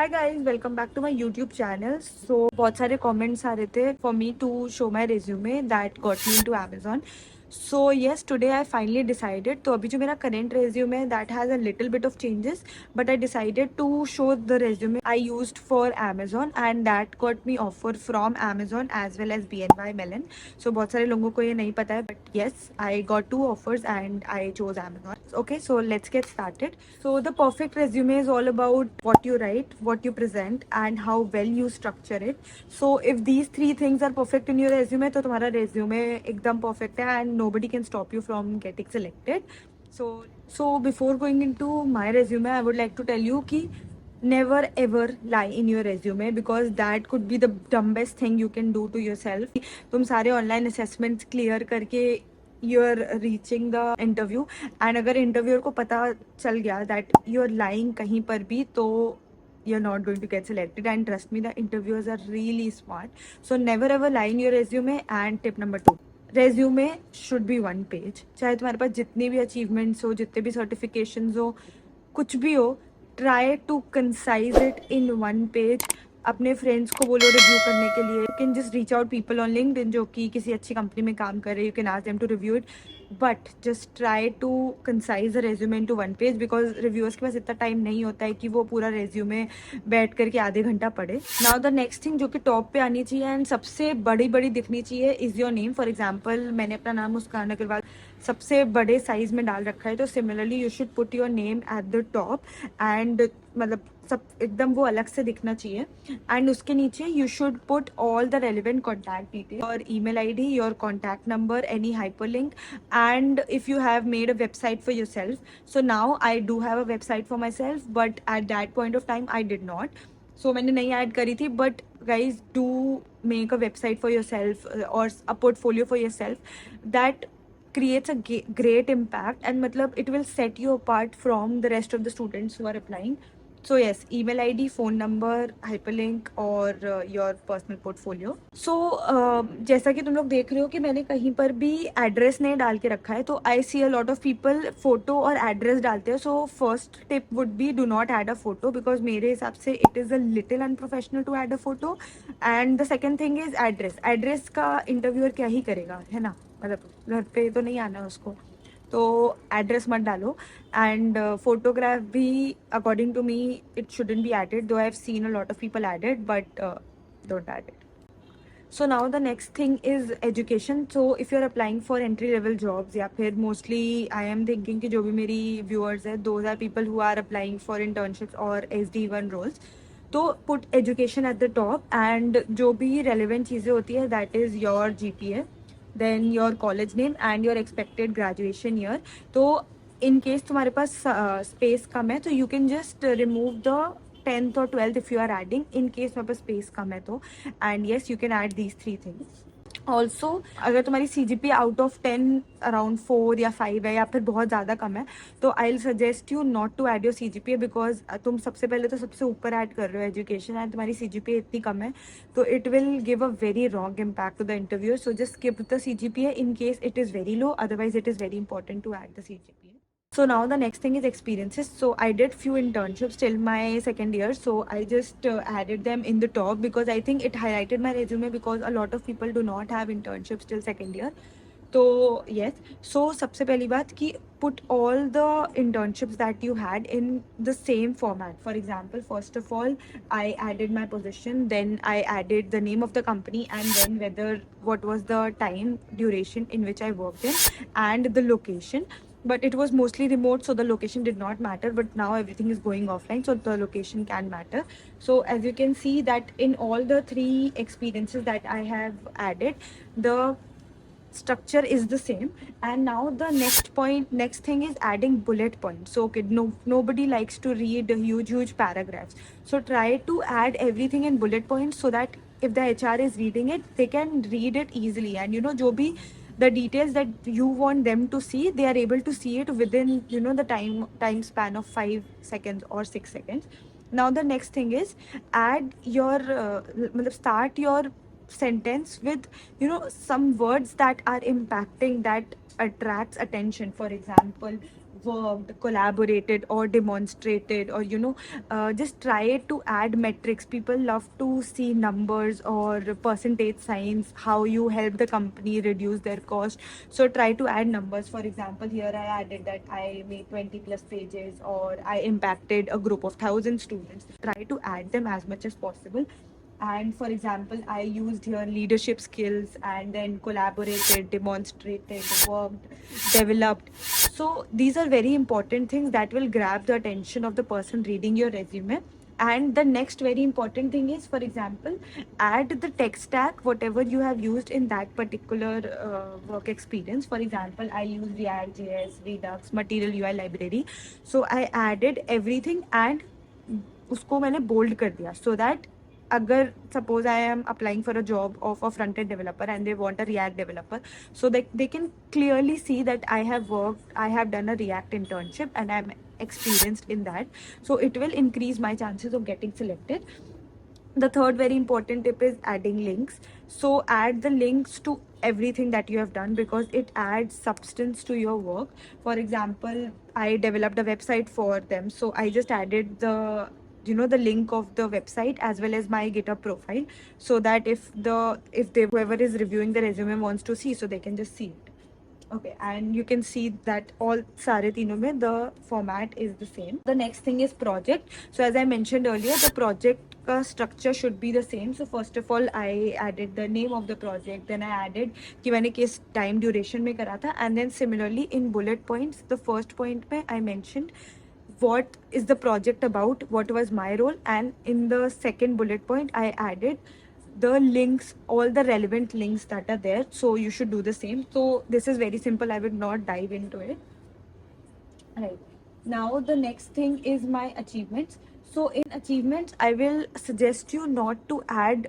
Hi guys, welcome back to my YouTube channel. So बहुत सारे comments आ रहे थे for me to show my resume that got me into Amazon. So yes, today I finally decided. तो अभी जो मेरा current resume है that has a little bit of changes, but I decided to show the resume I used for Amazon and that got me offer from Amazon as well as BNY Mellon. So बहुत सारे लोगों को ये नहीं पता है, but yes, I got 2 offers and I chose Amazon. Okay, so let's get started. So the perfect resume is all about what you write, what you present, and how well you structure it. So if these 3 things are perfect in your resume, तो तुम्हारा resume एकदम perfect है and nobody can stop you from getting selected. So before going into my resume, I would like to tell you कि never ever lie in your resume because that could be the dumbest thing you can do to yourself. तुम सारे online assessments clear करके you're reaching the interview and अगर interviewer को पता चल गया that you're lying कहीं पर भी तो you're not going to get selected. And trust me, the interviewers are really smart. So never ever lie in your resume. And tip number 2, resume should be 1 page. चाहे तुम्हारे पास जितनी भी achievements हो, जितने भी certifications हो, कुछ भी हो, try to concise it in 1 page. अपने फ्रेंड्स को बोलो रिव्यू करने के लिए. You can just reach out people on LinkedIn जो कि किसी अच्छी कंपनी में काम कर रहे हैं. You can ask them to review it, but just try to concise the resume into 1 page because reviewers के पास इतना टाइम नहीं होता है कि वो पूरा रेज्यूमे बैठ करके आधे घंटा पढ़े. नाउ द नेक्स्ट थिंग जो कि टॉप पे आनी चाहिए एंड सबसे बड़ी बड़ी दिखनी चाहिए is your name. For example मैंने अपना नाम मुस्कान अग्रवाल सबसे बड़े साइज में डाल रखा है, तो similarly you should put your name at the top and मतलब सब एकदम वो अलग से दिखना चाहिए. एंड उसके नीचे you should put all the relevant contact detail, your email ID, your contact number, any hyperlink, and if you have made a website for yourself. So now I do have a website for myself, but at that point of time I did not. So मैंने नहीं add करी थी, but guys do make a website for yourself or a portfolio for yourself that creates a great impact and मतलब it will set you apart from the rest of the students who are applying. So yes, email ID, phone number, hyperlink और your personal portfolio. So जैसा कि तुम लोग देख रहे हो कि मैंने कहीं पर भी एड्रेस नहीं डाल के रखा है, तो I see a lot of people photo और एड्रेस डालते हैं. So first tip would be do not add a photo because मेरे हिसाब से it is a little unprofessional to add a photo. And the second thing is address. Address का interviewer क्या ही करेगा, है ना, मतलब घर पे तो नहीं आना उसको, तो एड्रेस मत डालो. एंड फोटोग्राफ भी according to me it shouldn't be added, though I have seen a lot of people added, but don't add it. So now the next thing is education. So if you are applying for entry level jobs या फिर mostly I am thinking कि जो भी मेरी viewers है those are people who are applying for internships और SDE1 roles, तो put education at the top. And जो भी रेलिवेंट चीज़ें होती है that is your GPA, then your college name and your expected graduation year. तो in case तुम्हारे पास space कम है तो you can just remove the 10th or 12th if you are adding, in case तुम्हारे पास space कम है तो. and yes, you can add these 3 things. Also अगर तुम्हारी CGPA out of 10 around 4 या 5 है या फिर बहुत ज़्यादा कम है, तो I will suggest you not to add your CGPA because तुम सबसे पहले तो सबसे ऊपर ऐड कर रहे हो एजुकेशन एंड तुम्हारी CGPA इतनी कम है, तो it will give a very wrong impact to the interviewer. So just skip the CGPA in case it is very low, otherwise it is very important to add the CGPA. So now the next thing is experiences. So I did few internships till my second year. So I just added them in the top because I think it highlighted my resume because a lot of people do not have internships till second year. So yes. So सबसे पहली बात कि put all the internships that you had in the same format. For example, first of all, I added my position, then I added the name of the company, and then what was the time duration in which I worked in, and the location. But it was mostly remote, so the location did not matter, but now everything is going offline, so the location can matter. So as you can see that in all the 3 experiences that I have added, the structure is the same. And now the next thing is adding bullet points. So okay, nobody likes to read huge paragraphs, so try to add everything in bullet points so that if the HR is reading it, they can read it easily. And you know, jo bhi the details that you want them to see, they are able to see it within, you know, the time span of 5 seconds or 6 seconds. Now the next thing is add your start your sentence with, you know, some words that are impacting, that attracts attention. For example, worked, collaborated, or demonstrated, or just try to add metrics. People love to see numbers or percentage signs, how you help the company reduce their cost. So try to add numbers. For example, here I added that I made 20 plus pages, or I impacted a group of 1,000 students. Try to add them as much as possible. And for example, I used here leadership skills, and then collaborated, demonstrated, worked, developed. So these are very important things that will grab the attention of the person reading your resume. And the next very important thing is, for example, add the tech stack, whatever you have used in that particular work experience. For example, I use React JS, Redux, Material UI library. So I added everything and उसको मैंने bold कर दिया, so that अगर suppose I am applying for a job of a front end developer and they want a React developer, so they can clearly see that I have done a React internship and I'm experienced in that. So it will increase my chances of getting selected. The third very important tip is adding links. So add the links to everything that you have done, because it adds substance to your work. For example, I developed a website for them, so I just added the link of the website as well as my GitHub profile, so that if they whoever is reviewing the resume wants to see, so they can just see it. Okay, and you can see that all सारे तीनों में the format is the same. The next thing is project. So as I mentioned earlier, the project का structure should be the same. So first of all, I added the name of the project. Then I added कि मैंने किस time duration में करा था. And then similarly in bullet points, the first point में I mentioned what is the project about, what was my role, and in the second bullet point I added the links, all the relevant links that are there. So you should do the same. So this is very simple, I will not dive into it. Right. Now the next thing is my achievements. So in achievements, I will suggest you not to add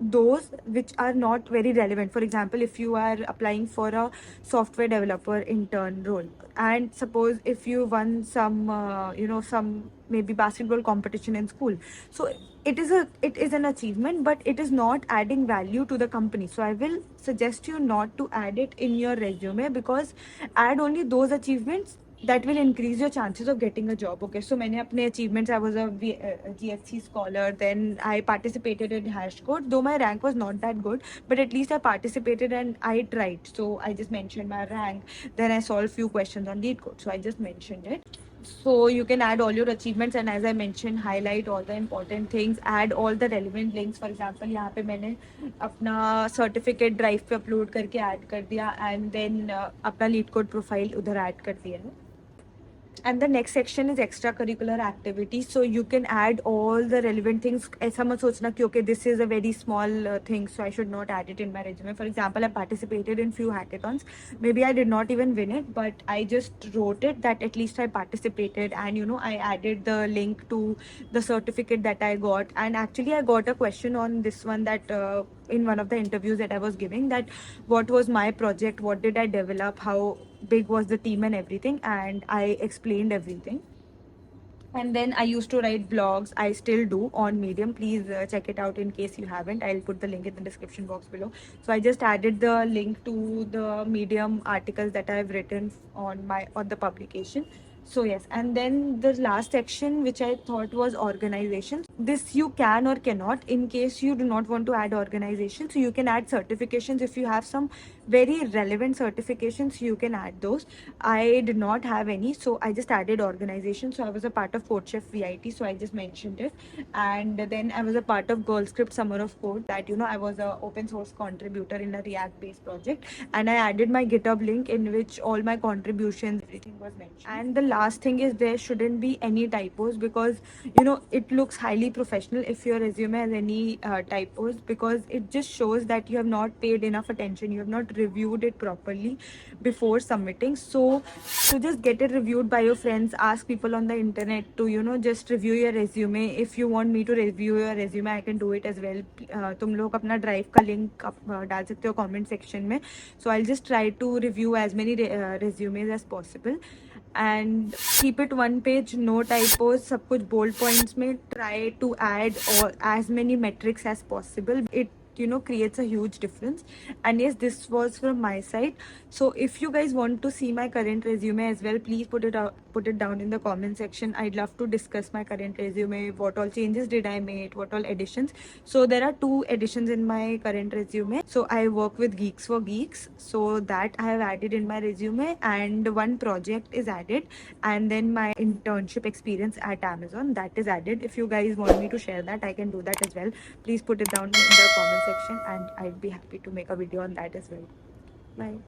those which are not very relevant. For example, if you are applying for a software developer intern role, and suppose if you won some maybe basketball competition in school, so it is an achievement, but it is not adding value to the company. So I will suggest you not to add it in your resume, because add only those achievements that will increase your chances of getting a job. Okay, so मैंने अपने achievements, I was a GSC scholar, then I participated in hash code, though my rank was not that good, but at least I participated and I tried. So I just mentioned my rank, then I solved few questions on lead code, so I just mentioned it. So you can add all your achievements, and as I mentioned, highlight all the important things, add all the relevant links. For example, यहाँ पे मैंने अपना certificate drive पे upload करके add कर दिया, and then अपना lead code profile उधर add कर दिया है. And the next section is extracurricular activity. So you can add all the relevant things. ऐसा मत सोचना कि okay, this is a very small thing, so I should not add it in my resume. For example, I participated in few hackathons. Maybe I did not even win it, but I just wrote it that at least I participated, and I added the link to the certificate that I got. And actually, I got a question on this one that in one of the interviews that I was giving, that what was my project, what did I develop, how big was the team and everything, and I explained everything. And then I used to write blogs. I still do on Medium. Please check it out in case you haven't. I'll put the link in the description box below. So I just added the link to the Medium articles that I've written on the publication. So yes, and then the last section which I thought was organization. This you can or cannot, in case you do not want to add organization. So you can add certifications. If you have some very relevant certifications, you can add those. I did not have any, so I just added organization. So I was a part of Code Chef VIT, so I just mentioned it. And then I was a part of Girl Script Summer of Code, that I was a open source contributor in a React based project, and I added my GitHub link in which all my contributions, everything was mentioned. And the last thing is, there shouldn't be any typos, because it looks highly professional if your resume has any typos, because it just shows that you have not paid enough attention, you have not reviewed it properly before submitting. So just get it reviewed by your friends. Ask people on the internet to just review your resume. If you want me to review your resume, I can do it as well. तुम लोग अपना drive का link डाल सकते हो comment section में. So I'll just try to review as many resumes as possible, and keep it one page, no typos, सब कुछ bold points में. Try to add or as many metrics as possible. It creates a huge difference. And yes, this was from my side. So if you guys want to see my current resume as well, please put it down in the comment section. I'd love to discuss my current resume, what all changes did I make, what all additions. So there are 2 additions in my current resume. So I work with Geeks for Geeks, so that I have added in my resume, and one project is added, and then my internship experience at Amazon, that is added. If you guys want me to share that, I can do that as well. Please put it down in the comment section, and I'd be happy to make a video on that as well. Bye.